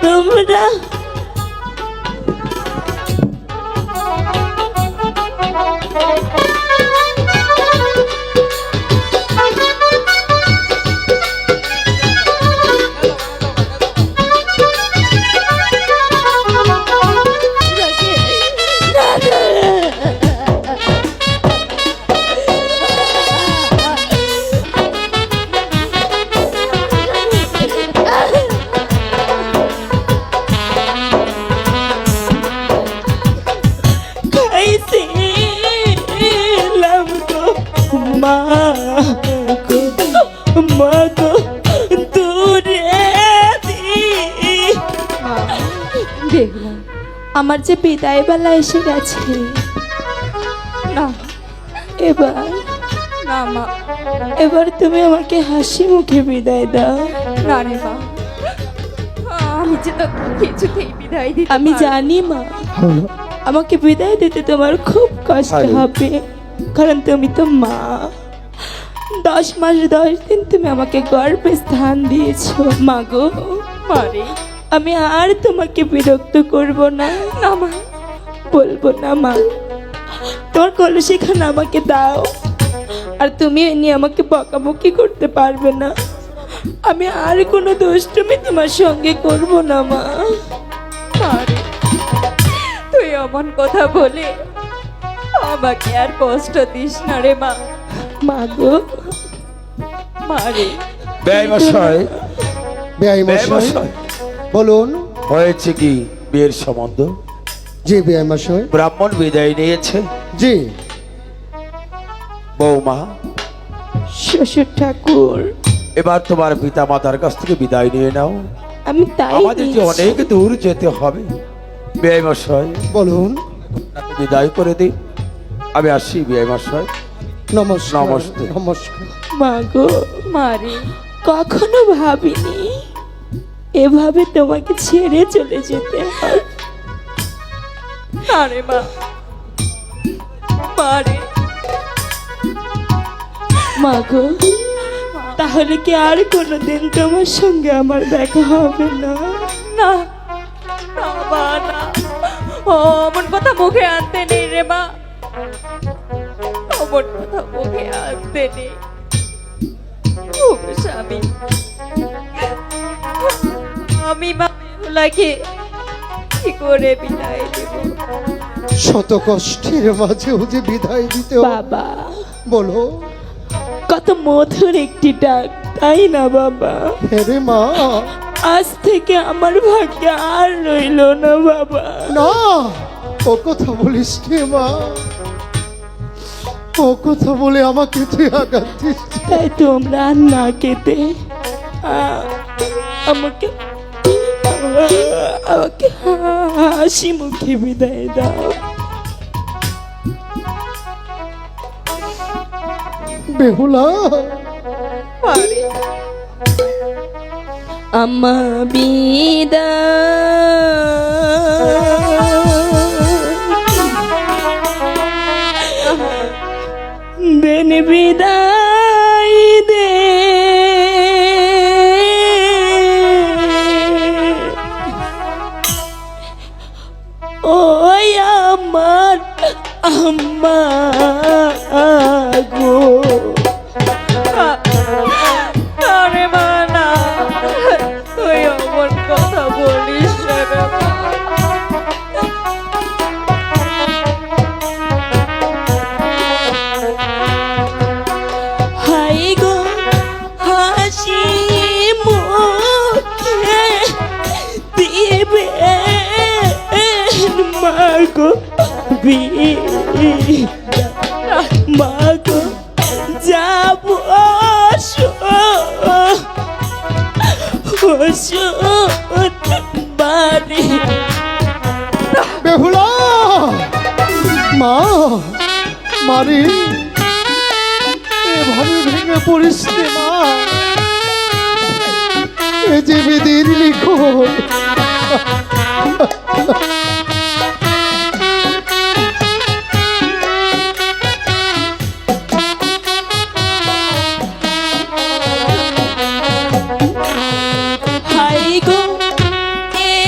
তোমরা খাইছিলাম গো মা গো, মা গো দূরে দেখলাম আমার যে বিদায় বেলা এসে গেছে। না এবার না মা, এবার তুমি আমাকে হাসি মুখে বিদায় দাও। না রে মা, আমি যে তো কিছুতেই বিদায় দিতে আমি পারবো না। জানি মা, আমাকে বিদায় দিতে তোমার খুব কষ্ট হবে, কারণ তুমি তো মা। 10 মাস 10 দিন তুমি আমাকে গর্ভে স্থান দিয়েছো মা গো। মারে আমি আর তোমাকে বিরক্ত করব না, না মা, বলবো না মা। তোমার কলসিখানা আমাকে দাও, আর তুমি এ নিয়ে আমাকে বকাবকি করতে পারবে না। আমি আর কোনো দুষ্টুমি তোমার সঙ্গে করব না মা। মারে তুই এমন কথা বলে আমাকে আর কষ্ট দিস না রে মা। মা গো, মারে বেয়াইমশাই, বেয়াইমশাই বলুন। হয়েছে কি বিয়ের সম্বন্ধ? জি বেয়াইমশাই। ব্রাহ্মণ বিদায় নিয়েছে। জি বৌমা, শ্বশুর ঠাকুর, এবার তোমার পিতা মাতার কাছ থেকে বিদায় নিয়ে নাও। আমি তাই আমাদের যে দিচ্ছি। অনেক দূর যেতে হবে। বেয়াইমশাই, বলুন। বিদায় করে দিন। আমি আসি বেয়াইমশাই। নমস্কার। নমস্তে। নমস্কার। মা গো, মারে কখনো ভাবিনি এভাবে তোমাকে ছেড়ে চলে যেতে হয়। না রে মা, মারে মা গো, তাহলে কি আর কোনোদিন তোমার সঙ্গে আমার দেখা হবে না? না না মা, না অমন কথা মুখে আনতে নেই রে মা, অমন কথা মুখে আনতে নেই। ও স্বামী, আমি মা বেহুলাকে কি করে বিদায় দেব? শত কষ্টের মাঝেও যে বিদায় দিতে হবে। বাবা, বলো। কত মধুর একটি ডাক, তাই না বাবা? হ্যাঁ রে মা। আজ থেকে আমার ভাগ্যে আর রইল না বাবা। না, ও কথা বলিস রে মা। ও কথা বলে আমাকে তুই আঘাত দিস। তাই তোমরা আর না কেঁদে আমাকে আমাকে হাসি মুখে বিদায় দাও। বেহুলা, মারে আমা বিদায় দেন, বিদায় দে ওই আমার আম্মা গো। আরে মা, না তুই অমন কথা বলিস না রে মা। হাই গো হাসি মুখে দিবে মা গো মা গো, যাব বাড়ি। বেহুলা, মা, মারি এভাবে ভেঙে পড়িস রে মা। এ যে বিধির লিখন। হাই গো এ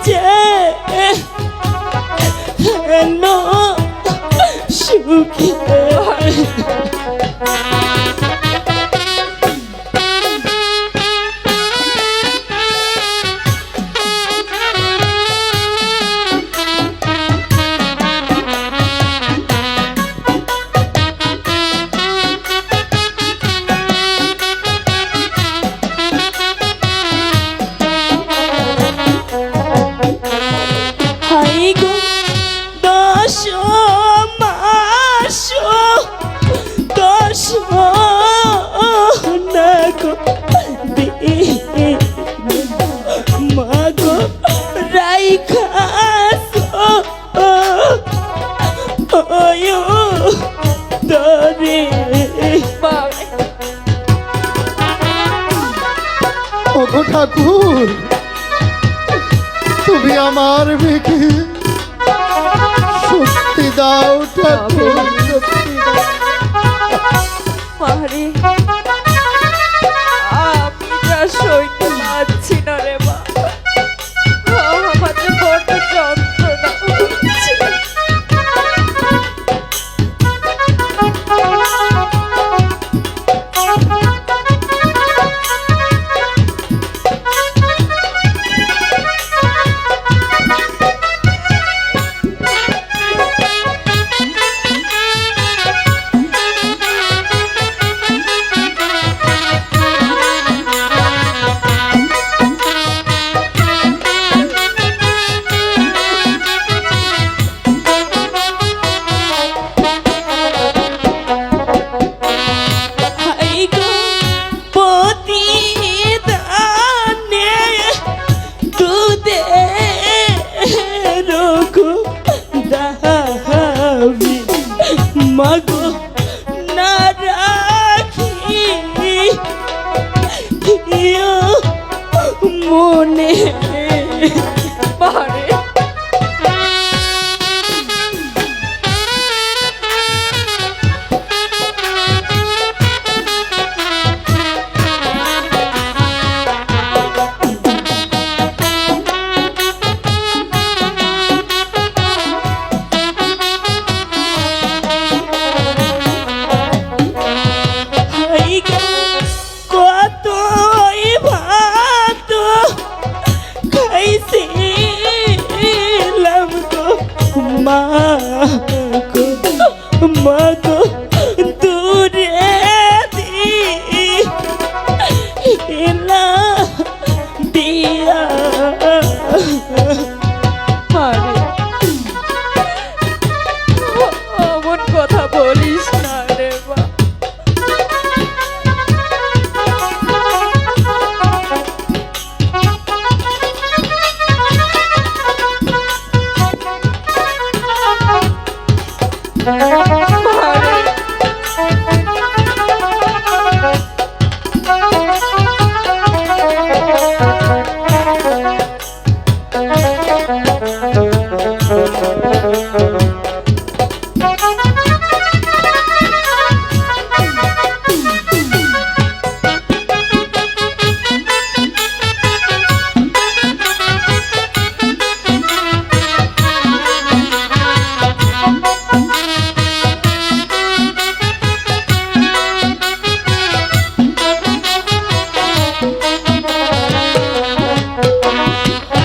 যে হেন সুখে হাই গো 10 মাস 10 না গো মা গো রাইখাস ওয়ো দরে ওগো ঠাকুর, তুমি আমার মেয়েকে শক্তি দাও ঠাকুর, শক্তি দাও। মারে আমি যা সইতে পারছি না রে মা, আমাদের বড্ড যন্ত্রণা হচ্ছে। হাই গো প্রতিদানে দুধের গো দাবি মাগো না রাখি মনে মারে হাই গো কতই ভাত খাইছিলাম গো মা গো দূরে দিলা দিয়া মারে অমন কথা বলিস না রে মা। মারে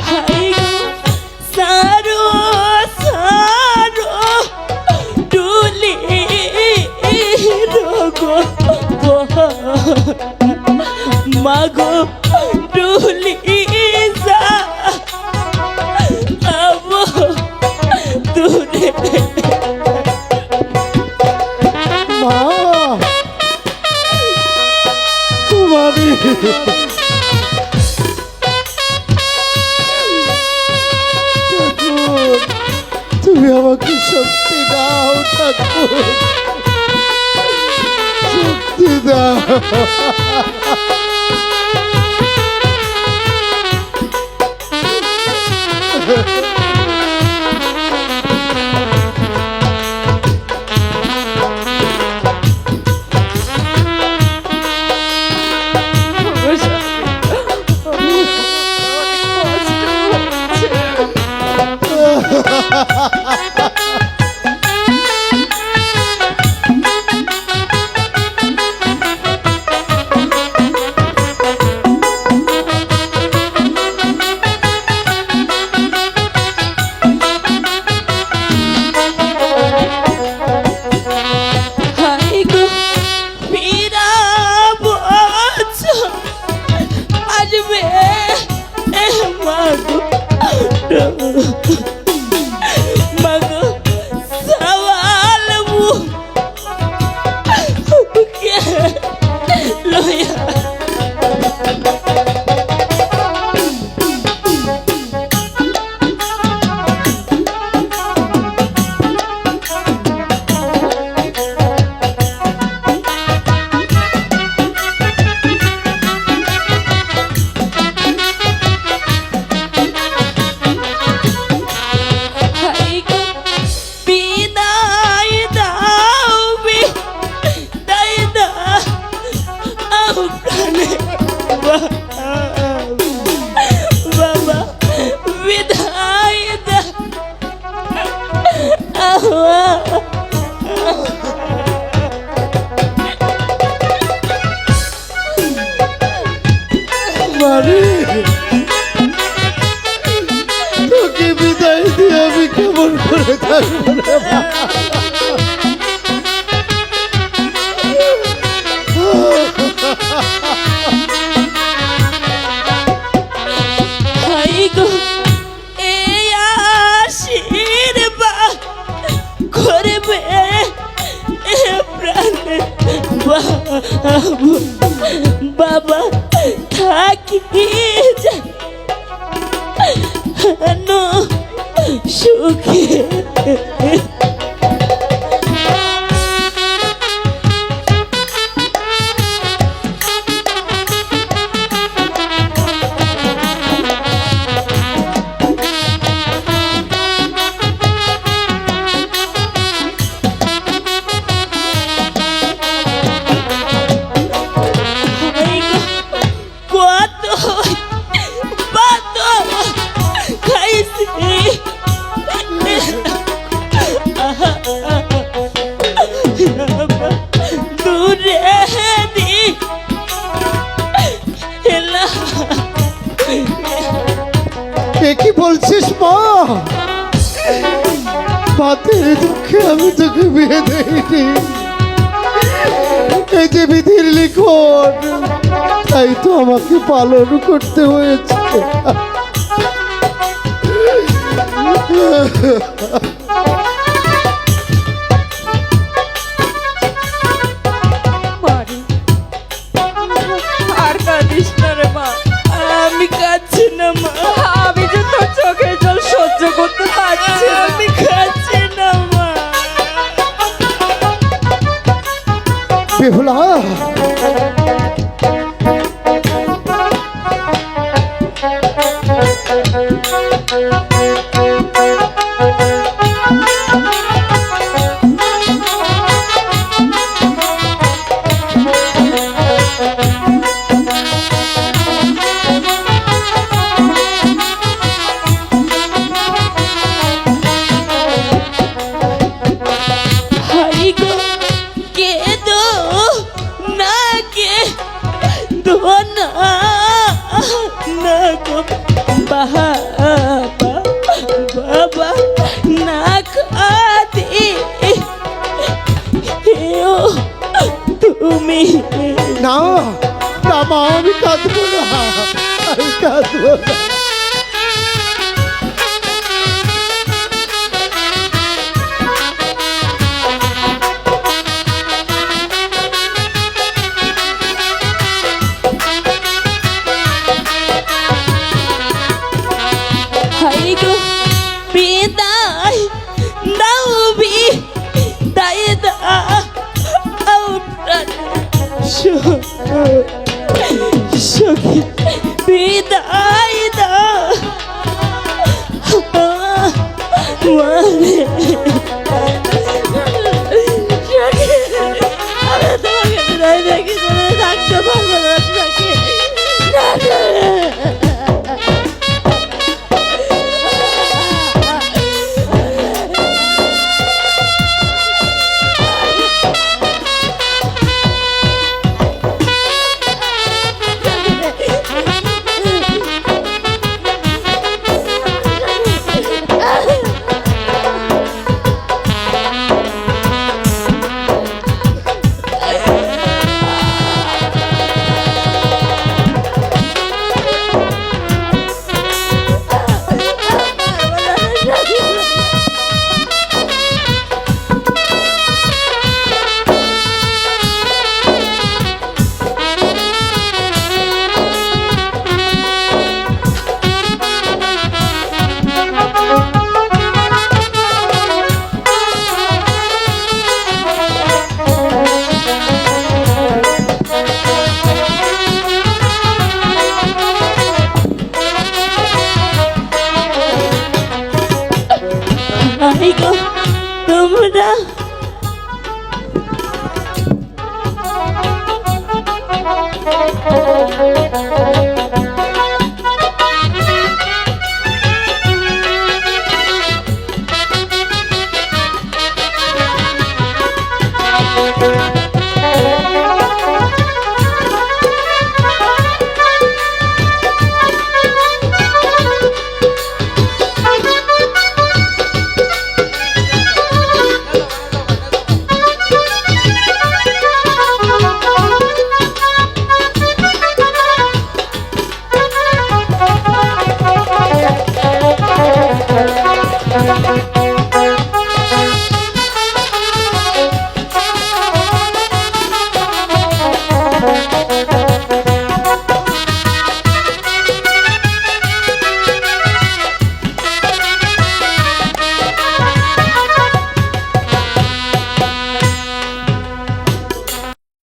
হাই গো সারো সারো ডুলি রোগো মাগো ডুলি যা আবো দূরে মা, তোমারই ঠাকুর, তুমি আমাকে শক্তি দাও ঠাকুর, শক্তি দাও। অনেক কষ্ট হাই গো ফিরাবো আসবে মাগো মাগো সওয়াল কে লয়া হাই গো বিদায় দাও বিদায় দাও প্রাণে বাবা বিদায় দাও মারে তোকে বিদায় দিয়ে আমি কেমন করে থাকবো রে মা? হাই গো এই আশীর্বাদ করবে প্রাণে বাবা থাকি জানো সুখে কত কত খাইছি দূরে দি এলা এ কি বলছিস মা? পাতের দুঃখে আমি তোকে বিয়ে দেইনি, এই যে বিধির লিখন, তাই তো আমাকে পালন করতে হয়েছে। মারে আর কাঁদিস না রে মা। আমি কাঁদছি না মা, আমি যে তোর চোখের জল সহ্য করতে পারছি না। আমি কাঁদছি না মা। বেহুলা, হাই গো কে দো না কে দো না না গো বাবা বাবা না খাদি ও তুমি না না মা, আমি কাঁদবো না, আমি কাঁদবো না। হাই গো বিদায় দাও বিদায় দাও সখী বিদায় দাও মানে আমি তোমাকে বিদায় দেখি থাকতে পারবো না সখী। না, না। গো তোমরা